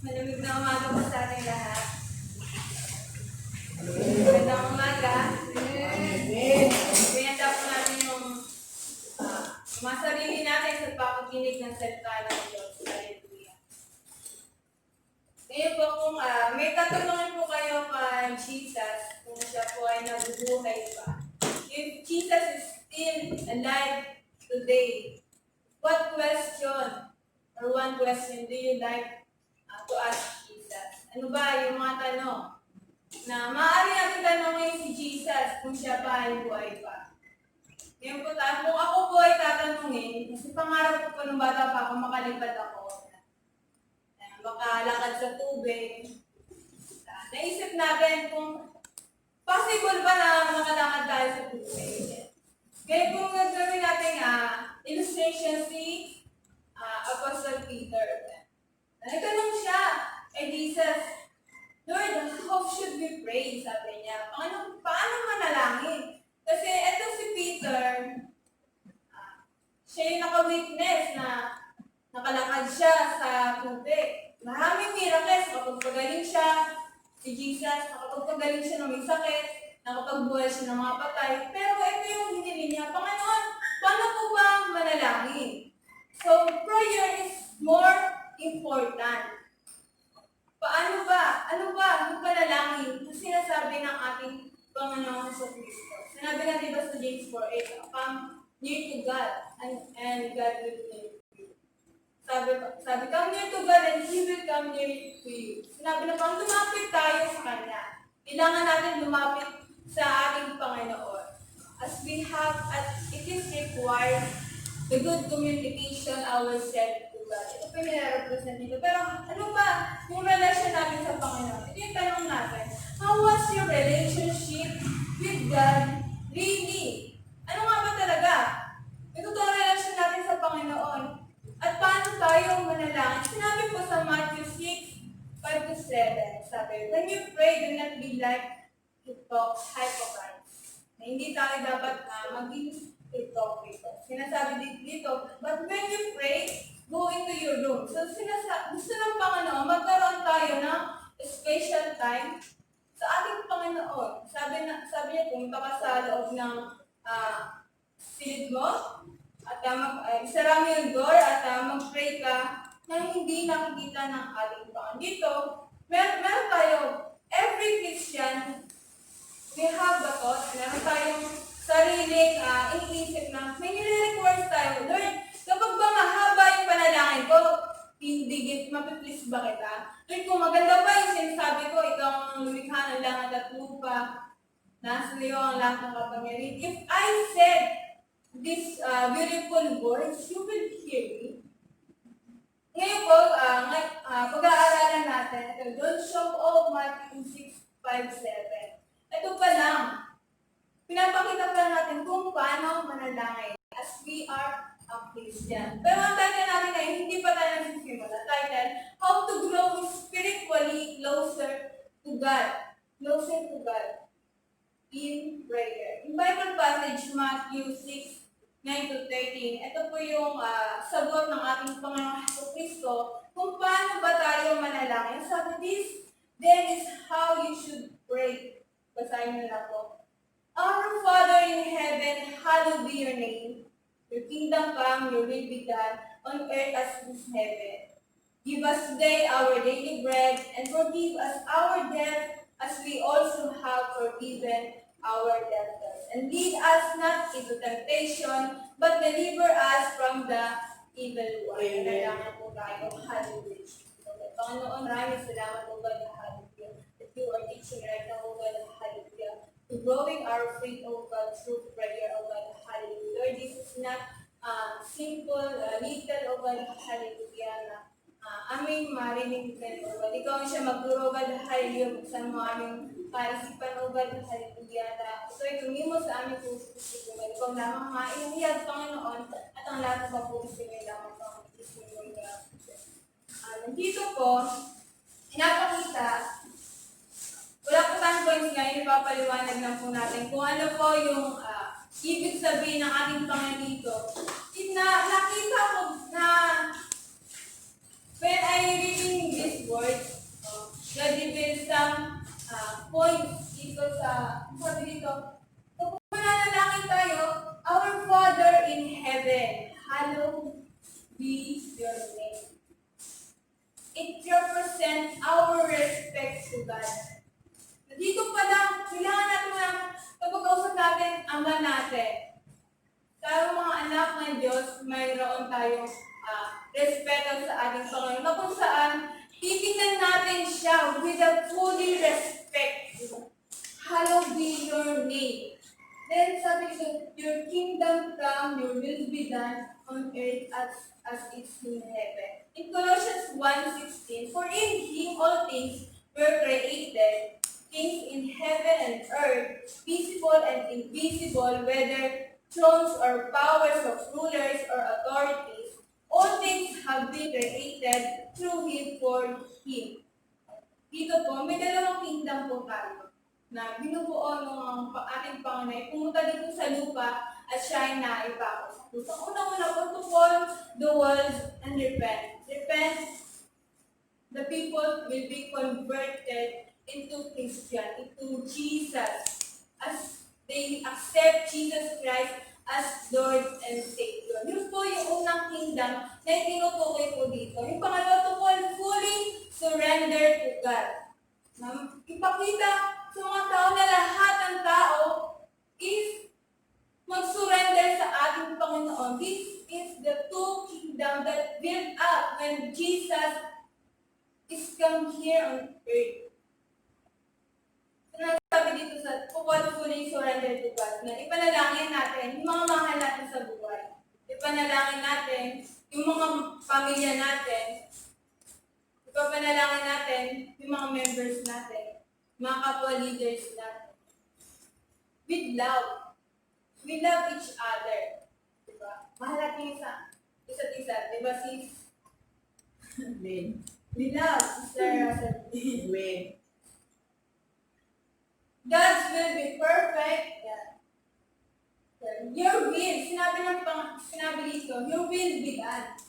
Malamig na umaga po sa ating lahat. Magandang umaga. Pinanda po natin yung masarili natin sa pakikinig ng salita ng Diyos. Hallelujah. Ngayon po kung may tatanungin po kayo kay Jesus kung siya po ay nabubuhay pa. If Jesus is still alive today, what question or one question do you like to ask Jesus? Ano ba yung mga tanong na maaari natin tanongin si Jesus kung siya pa ay buhay pa? Ngayon po tayo, kung ako po ay tatanungin, kasi pangarap ko po nung bata pa ako, makalipad ako. Makalakad sa tubig. Naisip natin kung possible ba na makalakad tayo sa tubig. Kaya kung nagawin natin illustration si Apostle Peter. Nagtanong siya kay Jesus, Lord, how should we pray? Sabi niya, paano manalangin? Kasi eto si Peter, siya yung naka-witness na nakalakad siya sa tubig. Maraming miracles, nakapagpagaling siya, si Jesus, nakapagpagaling siya ng may sakit, nakapagbuhay siya ng mga patay. Pero ito yung hinili niya, Panginoon, paano po ba manalangin? So, prayer is more important. Paano ba? Ano ba yung panalangin? Kasi sinasabi ng ating Panginoon sa Kristo. Sinabi natin ba sa James 4:8, come near to God and God will near to you. Sabi, come near to God and He will come near to you. Sinabi na pang lumapit tayo sa Kanya. Kailangan natin lumapit sa ating Panginoon. As it is required, the good communication ourselves to God. Ito po yung nire-represent dito. Pero ano ba yung relasyon natin sa Panginoon? Ito yung tanong natin. How was your relationship with God really? Ano nga ba talaga? Ito ang relasyon natin sa Panginoon. At paano tayo manalangin? Sinabi po sa Matthew 6:5-7. Sabi, when you pray, do not be like hypocrites. Na hindi tayo dapat maging hypocrites. Sinasabi dito, but when you pray, go into your room. So, gusto ng Panginoon, magkaroon tayo ng special time sa ating Panginoon. Sabi niya, pumunta ka sa loob ng silid mo, at isara mo yung door, at mag-pray ka na hindi nakikita ng ating Panginoon. Dito, meron tayo, every Christian, we have the thought, meron tayong sariling iniisip na may nire-request tayo. Lord, kapag ba mahaba yung panalangin ko, hindi mapiplease ba kita? Lord, kung maganda pa yung sinasabi ko, ikaw ang lumikha ng langit at lupa, nasa iyo ang lahat ng kapangyarihan. If I said these beautiful words, you will hear me. Ngayon po, pag-aaralan natin, ito, don't show off Matthew 6:5-7. Ito pa lang, pinapakita pa natin kung paano manalangin as we are a Christian. Pero ang title natin ay hindi pa tayo nagsisimula. Title, How to Grow Spiritually Closer to God. Closer to God in Prayer. In Bible passage, Matthew 6:9-13, ito po yung sagot ng ating Panginoon Jesucristo kung paano ba tayo manalangin. Sabi, this then is how you should pray. Basahin nyo na po. Our Father in heaven, hallowed be your name. Your kingdom come, your will be done, on earth as it is in heaven. Give us today our daily bread, and forgive us our debt, as we also have forgiven our debtors. And lead us not into temptation, but deliver us from the evil one. Nalangin po tayo. Hallelujah. Panginoon, maraming salamat po God. Hallelujah. That you are teaching right now, O God. Hallelujah. To growing our faith, O God, through prayer, O God. Hallelujah. Lord, this is not simple, little, O God. Hallelujah. Na aming marinig din, O God. Ikaw ang siya magturo, O God. Hallelujah. Buksan mo aming kaisipan, O God. Hallelujah. Na ito ay tumimo sa aming puso, O God. Ikaw lamang mainihiyag, Panginoon, at ang lahat ng puso ay lamang, Panginoon. Dito po, inapakita, wala po tayong points ngayon, ipapaliwanag lang po natin kung ano po yung ibig sabihin ng ating Panginoon dito. Nakita ko na when I reading this words. Na-reveal some points dito sabi dito, kung mananalangin tayo, Our Father in heaven, hallowed be your name. It represents our respect to God. Dito pa lang, kailangan natin na kapag-usap natin, Ama natin. Tayo mga anak ng Diyos, mayroon tayong respeto sa ating Panginoon. Na kung saan, titingnan natin siya with a fully respect. Hallowed be your name. Then sabi ko, your kingdom come, your will be done on earth as it's in heaven. In Colossians 1:16, for in Him all things were created, things in heaven and earth, visible and invisible, whether thrones or powers of rulers or authorities, all things have been created through Him for Him. Dito po, may dalawang kingdom po tayo na binubuo ng ating Panginoon, pumunta dito sa lupa at siya ay naipako sa lupa. Unang-una po, to call the world and repent. Repent, the people will be converted into Christian, into Jesus, as they accept Jesus Christ as Lord and Savior. Yun po yung unang kingdom na tinutukoy po dito. Yung pangalawa, to call fully surrender to God. Ipakita sa mga tao na lahat ng tao is mag-surrender sa ating Panginoon. This is the two kingdom that built up when Jesus is come here on earth. Sabi dito sa fully surrender to God na ipanalangin natin yung mga mahal natin sa buhay. Ipanalangin natin yung mga pamilya natin. Ipanalangin natin yung mga members natin, mga kapwa leaders natin. With love. We love each other. Diba? Mahal natin isa't isa. Diba sis? Amen. We love Sister Russell. Amen. God's will be perfect. Yeah. Your will, sinabi dito, your will be done.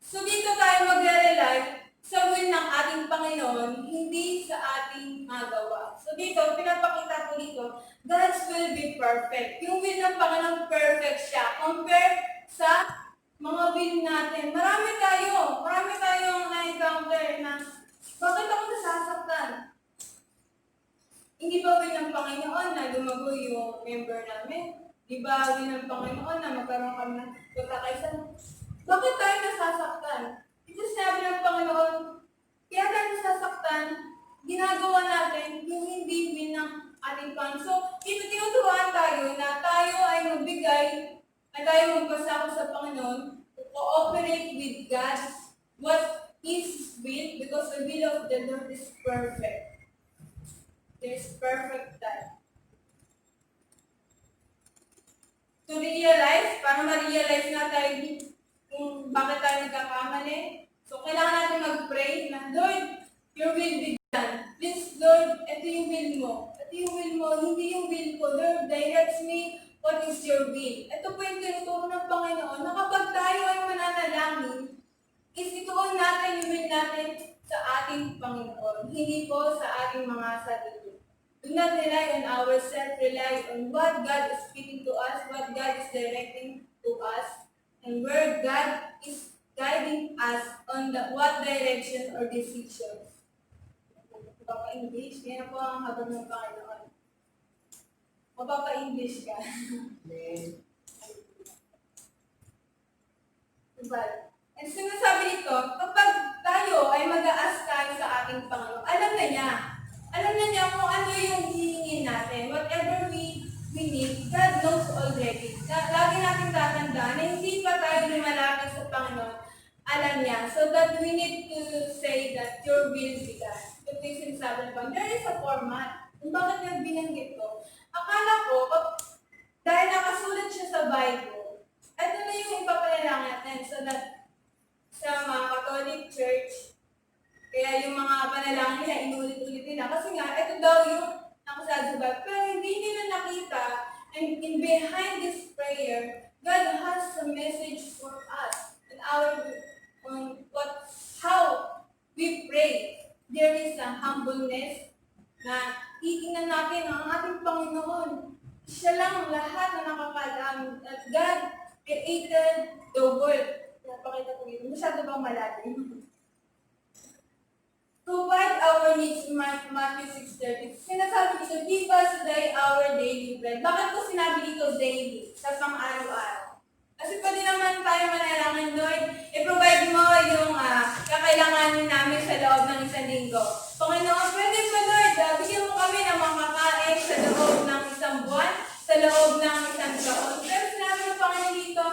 So dito tayo magre-rely sa will ng ating Panginoon, hindi sa ating magawa. So dito, pinapakita ko dito, God's will be perfect. Yung will ng Panginoon, perfect siya. Compare sa mga will natin. Marami tayong na-encounter na, bakit ako nasasaktan? Hindi ba will ng Panginoon na lumago yung member namin? Di ba will ng Panginoon na magkaroon kami ng pagkakaisa? Bakit tayo nasasaktan? Ito sinabi ng Panginoon, kaya tayo nasasaktan, ginagawa natin yung hindi will ng ating Panginoon. So, ito tinuturuan tayo na tayo ay magbigay, na tayo magpasako sa Panginoon, to cooperate with God, what His will, because the will of the Lord is perfect. There's perfect time. To realize, para ma-realize na tayo kung bakit tayo nagkakamali. So, kailangan natin mag-pray na, Lord, your will be done. Please, Lord, ito yung will mo. Ito yung will mo, hindi yung will ko. Lord, direct me what is your will. Ito po yung tinuturo ng Panginoon na kapag tayo ay mananalangin, is ituon natin yung will natin sa ating Panginoon, hindi po sa ating mga sarili. Do not rely on ourselves, rely on what God is speaking to us, what God is directing to us, and where God is guiding us on what direction or decision. Mapapa-English, yan po ang habang ng Panginoon. Mapapa-English ka. Amen. Diba? And sinasabi nito, kapag tayo ay mag-aas tayo sa ating Panginoon, alam na niya. Alam na niya kung ano yung hihingin natin. Whatever we need, God knows already. Lagi natin tatandaan na hindi pa tayo lumalapit sa Panginoon. Alam niya. So that we need to say that your will be done. Ito yung sinasabi ng Panginoon. There is a format. Kung bakit niya binanggit ko? Akala ko, dahil nakasulat siya sa Bible, ito na yung ipapanalangin natin so that sa mga Catholic Church, kaya yung mga panalangin nila, inulit-ulit nila. Kasi nga, ito daw yung nakasabi sa Bible. Pero hindi nila nakita, and in behind this prayer, God has a message for us. And how we pray pray, there is a humbleness na titingnan natin ang ating Panginoon. Siya lang lahat na nakakalam. At God created the world. Napakita ko yun. Masyado bang malalim? Provide our needs, Matthew 6:30. Sinasabi dito, give us today our daily bread. Bakit ko sinabi dito daily? Sa pang-araw-araw. Kasi pwede naman tayo manalangin, Lord, i-provide mo yung kakailanganin namin sa loob ng isang linggo. Panginoon, pwede ba, Lord, bigyan mo kami ng mga kakain sa loob ng isang buwan, sa loob ng isang taon. Pero sinabi ng Panginoon dito,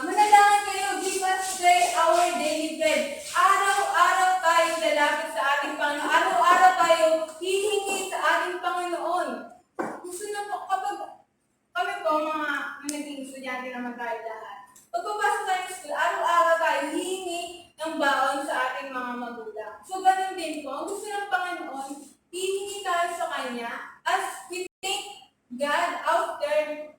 manalangin kayo, give us today our daily bread. Araw-araw tayo lalapit sa ating Panginoon. Araw-araw tayo hihingi sa ating Panginoon. Gusto na po, kapag kami po mga naging estudyante naman tayo lahat. Pagpapasok tayo sa school, araw-araw tayo hihingi ng baon sa ating mga magulang. So, ganun din po. Ang gusto ng Panginoon, hihingi tayo sa Kanya as we thank God after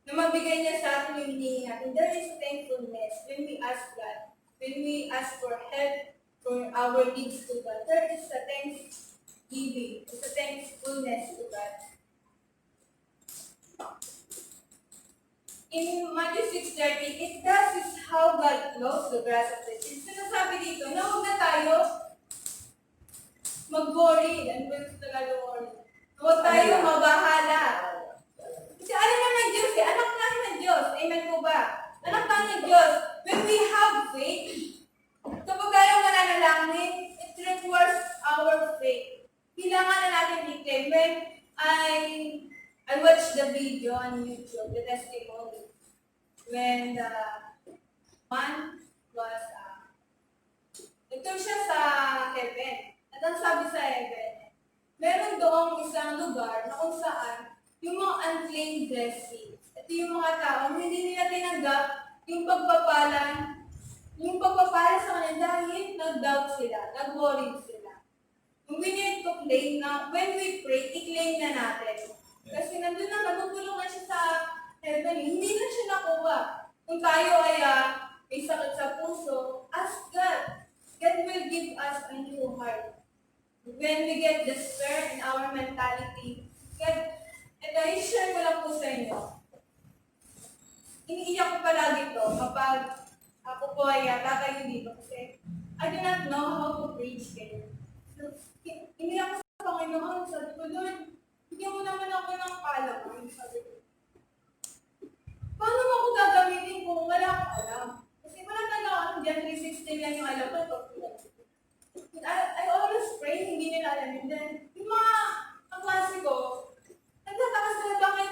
na mabigay niya sa atin yung hinihingi natin. There is thankfulness when we ask God, when we ask for help for our needs to God. There is a thanksgiving, it's a thankfulness to God. In Matthew 6:30, it does is how God clothes the grass of the field. Sinasabi dito na huwag na tayo mag-worry. Ano ba yung Tagalog worry? Huwag tayo mabahala. Kasi alam na ng Diyos eh. Anak lang ng Diyos. Amen po ba? Anak lang ng Diyos. When we have faith, kapag tayo mananalangin, it requires our faith. Kailangan na natin i-claim. When I watched the video on YouTube, the testimony, when the man was, ito siya sa heaven. At ang sabi sa heaven, meron doong isang lugar na kung saan yung mga unclaimed blessings. Ito yung mga tao, hindi nila tinanggap yung pagpapala sa kanila dahil nag-doubt sila, nag-worried sila. We need to claim na, when we pray, i-claim na natin. Kasi nandun na, nagugulong na siya sa heaven. Hindi na siya nakuha. Kung tayo ay may sakit sa puso, ask God. God will give us a new heart. When we get despair in our mentality, God, ito, i-share ko lang po sa inyo. Iniiyak ko palagi ito kapag ako po ay tatayo dito kasi I do not know how to preach kayo. So, iniiyak ko sa Panginoon, sabi ko, Lord, bigyan mo naman ako ng kaalaman, sabi ko. Paano mo ako gagamitin kung wala akong alam? Kasi wala talaga ako, John 3:16 yan yung alam ko. I always pray, hindi nila alam. And then, yung mga kaklase ko, nagtataka sila bakit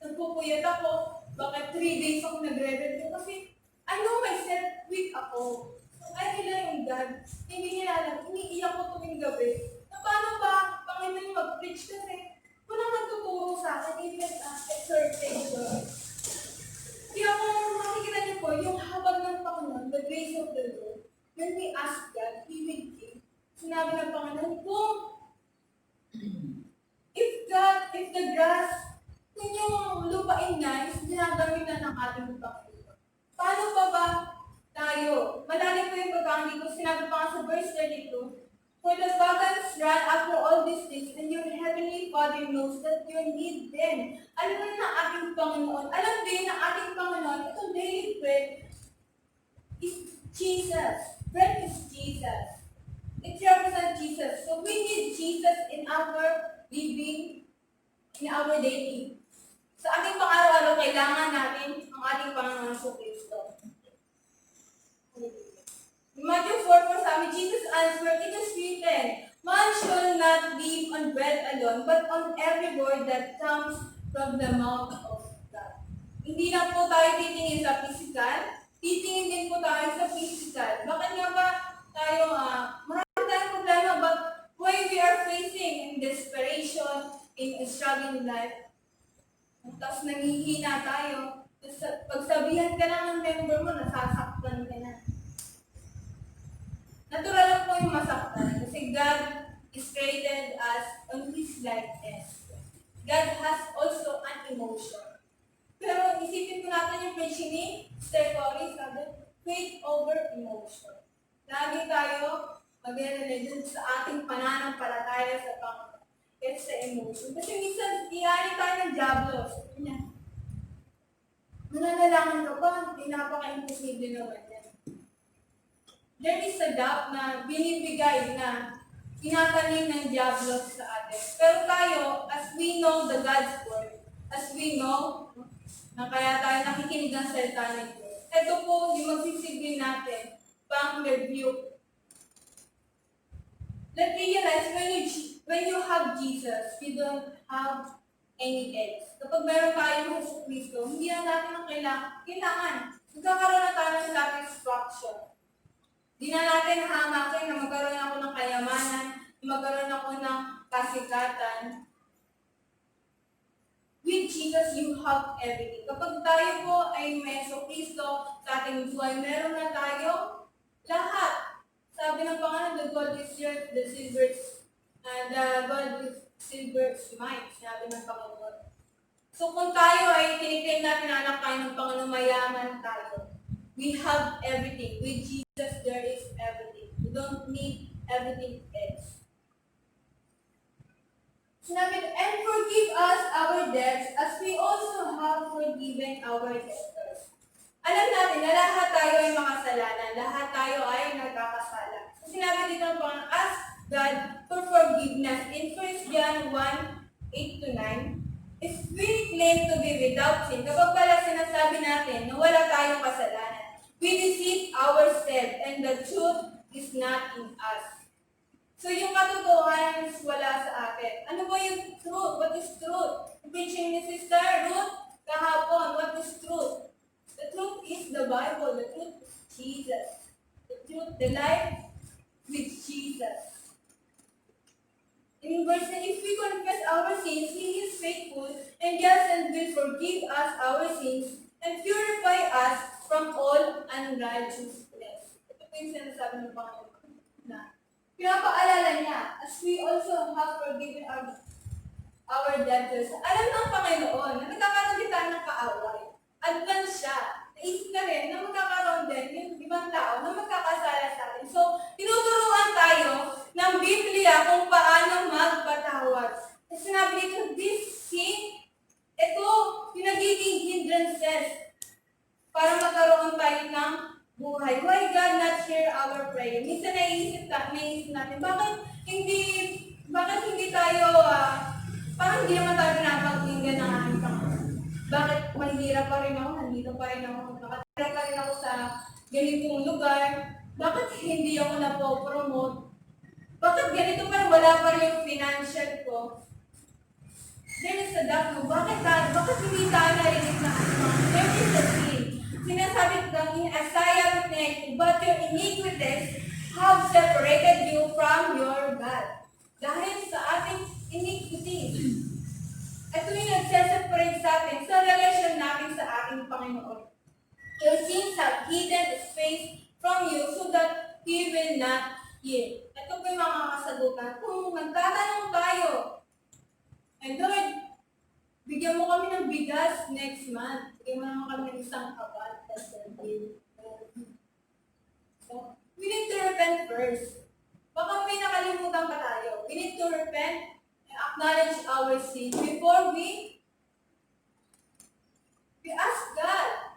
nagpupuyat ako, bakit 3 days ako nagre-review. Kasi I know myself, weak ako. So, I rely on God. Hindi nila alam, iniiyak ko tuwing gabi. Na paano ba, Panginoon mag-preach kasi walang nagtuturo sa akin, even exhortation. Kaya kung makikita niyo po, yung habag ng Panginoon, the grace of the Lord, when we ask God, He will give. Sinabi ng Panginoon, kung if the grass, kung yung lupain na, is ginagamit na ng ating Panginoon. Paano pa ba tayo? Malalim po yung pagkakamali ko, sinabi pa nga sa verse 32, for the pagans run after all these things, and your heavenly Father knows that you need them. Alam na ating Panginoon. Alam din na ating Panginoon, itong daily bread is Jesus. Bread is Jesus. It represents Jesus. So we need Jesus in our living, in our daily. Sa ating pang-araw-araw, kailangan natin ang ating Panginoon sa Kristo. In Matthew 4, sabi, Jesus answered, it is written, man shall not live on bread alone, but on every word that comes from the mouth of God. Hindi lang po tayo titingin sa physical, titingin din po tayo sa physical. Bakit nga ba tayo, marami tayong problema, but why we are facing in desperation, in a struggling life, tapos nangihina tayo, pagsabihan ka lang ng member mo, nasasaktan ka na. Natural lang po yung masaktan kasi God is created as on His likeness. God has also an emotion. Pero isipin ko natin yung preaching ni Steph Corey, sabi, faith over emotion. Lagi tayo Available dun sa ating pananampalataya sa Panginoon. Kaya sa emotion. Kasi minsan, iyanin tayo ng Diablo. Sabi niya, mananalangin ka ba? Hindi napaka-imposible naman yan. There is a doubt na binibigay na tinatanim ng Diablo sa atin. Pero tayo, as we know the God's Word, as we know na kaya tayo nakikinig ng salita ng Diyos, ito po yung magsisigli natin pang rebuke. Let's realize when you have Jesus, you don't have any else. Kapag meron tayong Yesus Kristo, hindi na natin ang kailangan. Magkakaroon na tayo ng satisfaction. Hindi na natin hamakin na magkaroon ako ng kayamanan, magkaroon ako ng kasikatan. With Jesus, you have everything. Kapag tayo po ay may Yesus Kristo sa ating buhay, meron na tayo lahat. Sabi ng Panginoon, the gold is yours, the silver is mine. Sabi ng Panginoon. So kung tayo ay tinitin natin na anak tayo ng Panginoon, mayaman tayo. We have everything. With Jesus, there is everything. We don't need everything else. Sinabi, and forgive us our debts as we also have forgiven our debtors. Alam natin na lahat tayo ay makasalanan. Lahat tayo ay nagkakasala. So, sinabi dito ng Panginoon, ask God for forgiveness. In 1 John 1:8-9, if we claim to be without sin, kapag pala sinasabi natin na wala tayong kasalanan, we deceive ourselves and the truth is not in us. So yung katotohanan is wala sa atin. Ano ba yung truth? What is truth? Preaching ni Sister Ruth kahapon, what is truth? The truth is the Bible. The truth is Jesus. The truth, the life with Jesus. In verse 9, if we confess our sins, He is faithful and just and will forgive us our sins and purify us from all unrighteousness. Ito po yung sinasabi ng Panginoon na pinapaalala niya, as we also have forgiven our debtors. Alam ng Panginoon na nagkakaroon din tayo ng kaaway. Advance siya. Naisip na rin na magkakaroon din yung ibang tao na magkakasala sa atin. So, tinuturuan tayo ng Biblia kung paano magpatawad. Kasi sinabi dito, this sin, ito, yung nagiging hindrances para magkaroon tayo ng buhay. Why God not hear our prayer? Minsan naisip natin, bakit hindi tayo, parang hindi naman tayo pinapakinggan ng aming Panginoon. Bakit mahirap pa rin ako, nandito pa rin ako, nakatira pa rin ako sa ganitong lugar, bakit hindi ako napopromote? Bakit ganito pa rin, wala pa rin yung financial ko? There is a doubt mo, bakit hindi tayo narinig na there is a sin. Sinasabi ko in Isaiah 9, but your iniquities have separated you from your God. Dahil sa ating iniquities. Ito yung nagseseparate sa atin sa relasyon natin sa ating Panginoon. Your sins have hidden His face from you so that He will not hear. Ito po yung mga kasagutan. Kung magtatanong tayo, and Lord, bigyan mo kami ng bigas next month. Bigyan mo naman kami ng isang kabat. So, we need to repent first. Baka may nakalimutan pa tayo. We need to repent acknowledge our sin before we ask God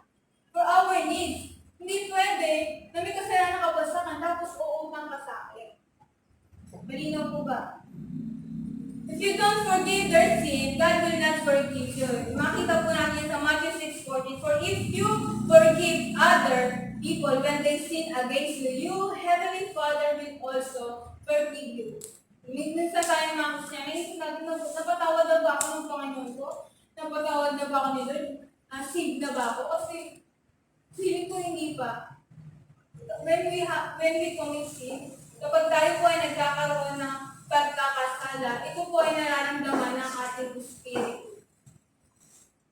for our needs. Hindi pwede na may kasalanan ka ba sa akin tapos uutang ka sa akin. Malinaw po ba? If you don't forgive their sin, God will not forgive you. Makita po natin sa Matthew 6:40, for if you forgive other people when they sin against you, your Heavenly Father will also forgive you. Minsan tayo mga Kristiyan, inisip natin, napatawad na ba ako ng Panginoon ko? Napatawad na ba ako ni Lord? Saved na ba ako? Kasi, feeling ko hindi pa. When we commit sin, kapag tayo po ay nagkakaroon ng pagkakasala, ito po ay nararamdaman ng ating espiritu.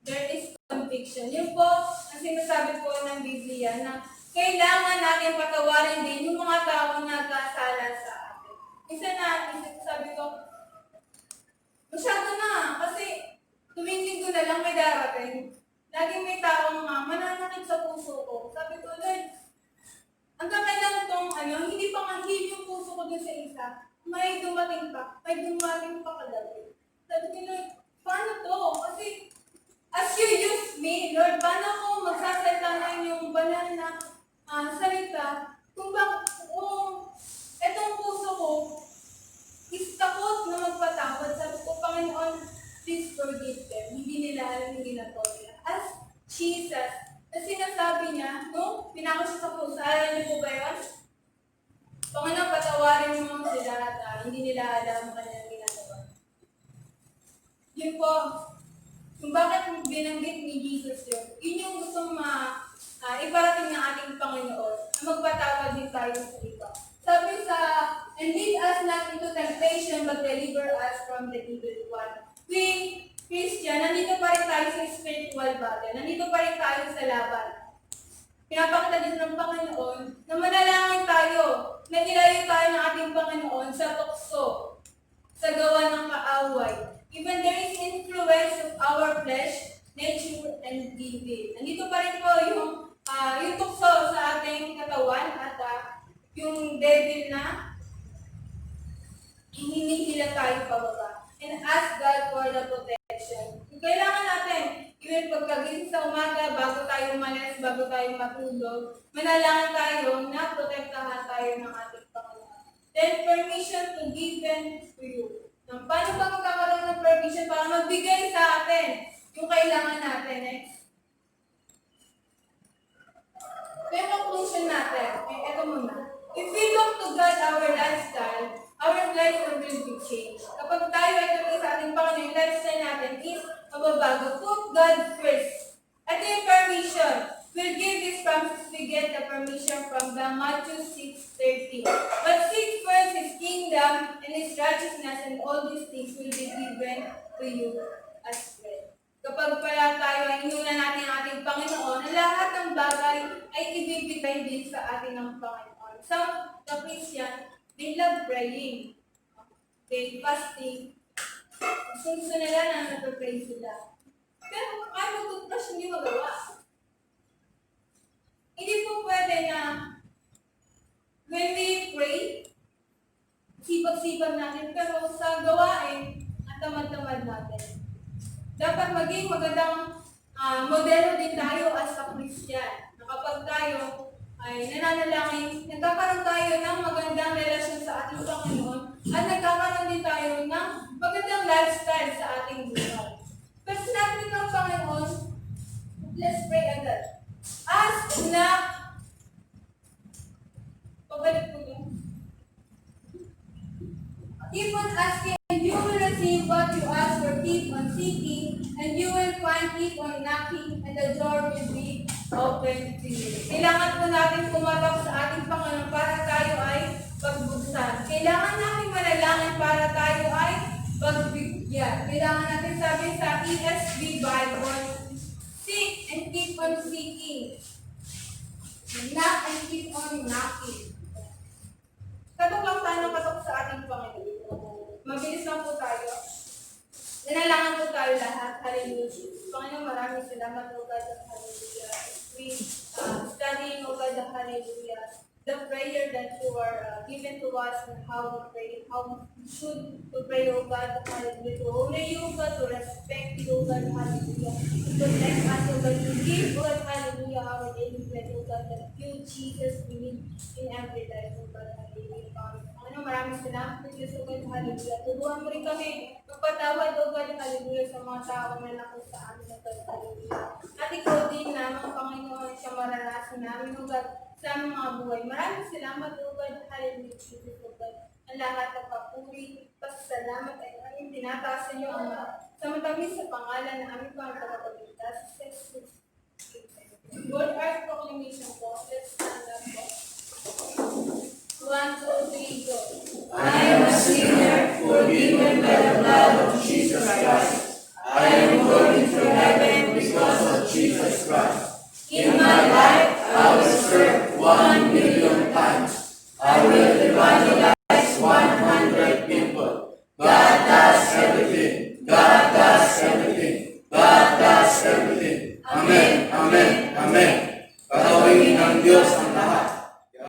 There is conviction. Yun po, ang sinasabi po ng Biblia na kailangan natin patawarin din yung mga taong nagkasala sa atin. Isa na, sabi ko, masyado na, kasi tuwing linggo na lang may darating. Laging may taong mananakit sa puso ko. Sabi ko, Lord, hanggang kailan itong hindi pa nga heal yung puso ko dun sa isa, may dumating pa kagabi. Sabi ko, Lord, paano to? Kasi, as you use me, Lord, paano ako magsasalita ng yung banal na salita? Kung etong puso ko, is takot na magpatawad. Sabi ko, Panginoon, please forgive them. Hindi nila alam yung ginagawa nila. As Jesus, na sinasabi niya, no? Pinako siya sa puso. Alam niyo po ba yun? Panginoon, patawarin mo sila at hindi nila alam ang kanyang ginagawa. Yun po, kung bakit binanggit ni Jesus yun yung gusto iparating ng ating Panginoon na magpatawad din tayo sa iba. Sabi sa, and lead us not into temptation, but deliver us from the evil one. We, Christian, nandito pa rin tayo sa spiritual battle. Nandito pa rin tayo sa laban. Pinapakita din ng Panginoon na manalangin tayo, na ilayo tayo ng ating Panginoon sa tukso, sa gawa ng kaaway. Even there is influence of our flesh, nature, and giving. Nandito pa rin po yung tukso sa ating katawan at yung devil na hinihila tayo pababa. And ask God for the protection. Kung kailangan natin, even pagkagising sa umaga, bago tayo umalis, bago tayo matulog, manalangin tayo na protektahan tayo ng ating Panginoon. Then permission to give them to you. Paano ba magkakaroon ng permission para magbigay sa atin yung kailangan natin? Yung conclusion natin, ito muna. If we look to God our lifestyle, our life will be changed. Kapag tayo ay tuloy sa ating Panginoon, yung lifestyle natin is mababago. Put God first. Ito yung permission. We'll give this promise we get the permission from the Matthew 6:13. But seek first His kingdom and His righteousness, and all these things will be given to you as well. Kapag pala tayo ay inunan natin ang ating Panginoon, lahat ng bagay ay ibibigay din sa atin ng Panginoon. Some the Christian, they love praying. They fasting. Gusto nila na nag-pray sila. Pero kahit mag-toothbrush, hindi magawa. Hindi po pwede na when we pray, sipag-sipag natin, pero sa gawain, at tamad-tamad natin. Dapat maging magandang modelo din tayo as a Christian. Na kapag tayo ay nananalangin, nagkakaroon tayo ng magandang relasyon sa ating Panginoon at nagkakaroon din tayo ng magandang lifestyle sa ating buhay. Pero sinabi ng Panginoon, let's pray agad. Ask na, pabalik po din. Keep on asking, and you will receive what you ask for. Keep on seeking, and you will find. Keep on knocking, and the door will be open to you. Kailangan po natin pumatok sa ating Panginoon para tayo ay pagbuksan. Kailangan natin manalangin para tayo ay pagbigyan. Kailangan natin sabi sa ESV Bible, seek and keep on seeking. Knock and keep on knocking. Katok lang tayo ng katok sa ating Panginoon. Mabilis lang po tayo. Nanalangan po tayo lahat. Hallelujah. Panginoon, maraming salamat, O God, of Hallelujah. We studying, O God, of Hallelujah. The prayer that you are given to us and how we pray, how we should to pray, O God, hallelujah, to honor you, O God, to respect you, O God, hallelujah, to protect us, O God, to give, O God, hallelujah, our daily bread, O God, that you, Jesus, we need in every life, O God, hallelujah. Maraming salamat po, Diyos, O God, hallelujah. Turuan mo rin kami, magpatawad, O God, hallelujah, sa mga tao na nakos sa amin, O God, hallelujah. At ikaw din naman, Panginoon, siya maranasan namin, O God, sa aming mga buhay. Maraming salamat, O God, hallelujah, Jesus, O God. Ang lahat ng papuri, pasasalamat ay aming tinataas sa iyo, sa matamis sa pangalan ng aming pangkakapagligtas, Jesus. World Earth Proclamation po. Let's stand up po. 1, 2, 3, go. I am a sinner, forgiven by the blood of Jesus Christ. I am going to heaven because of Jesus Christ. In my life, I will serve 1,000,000 times. I will divide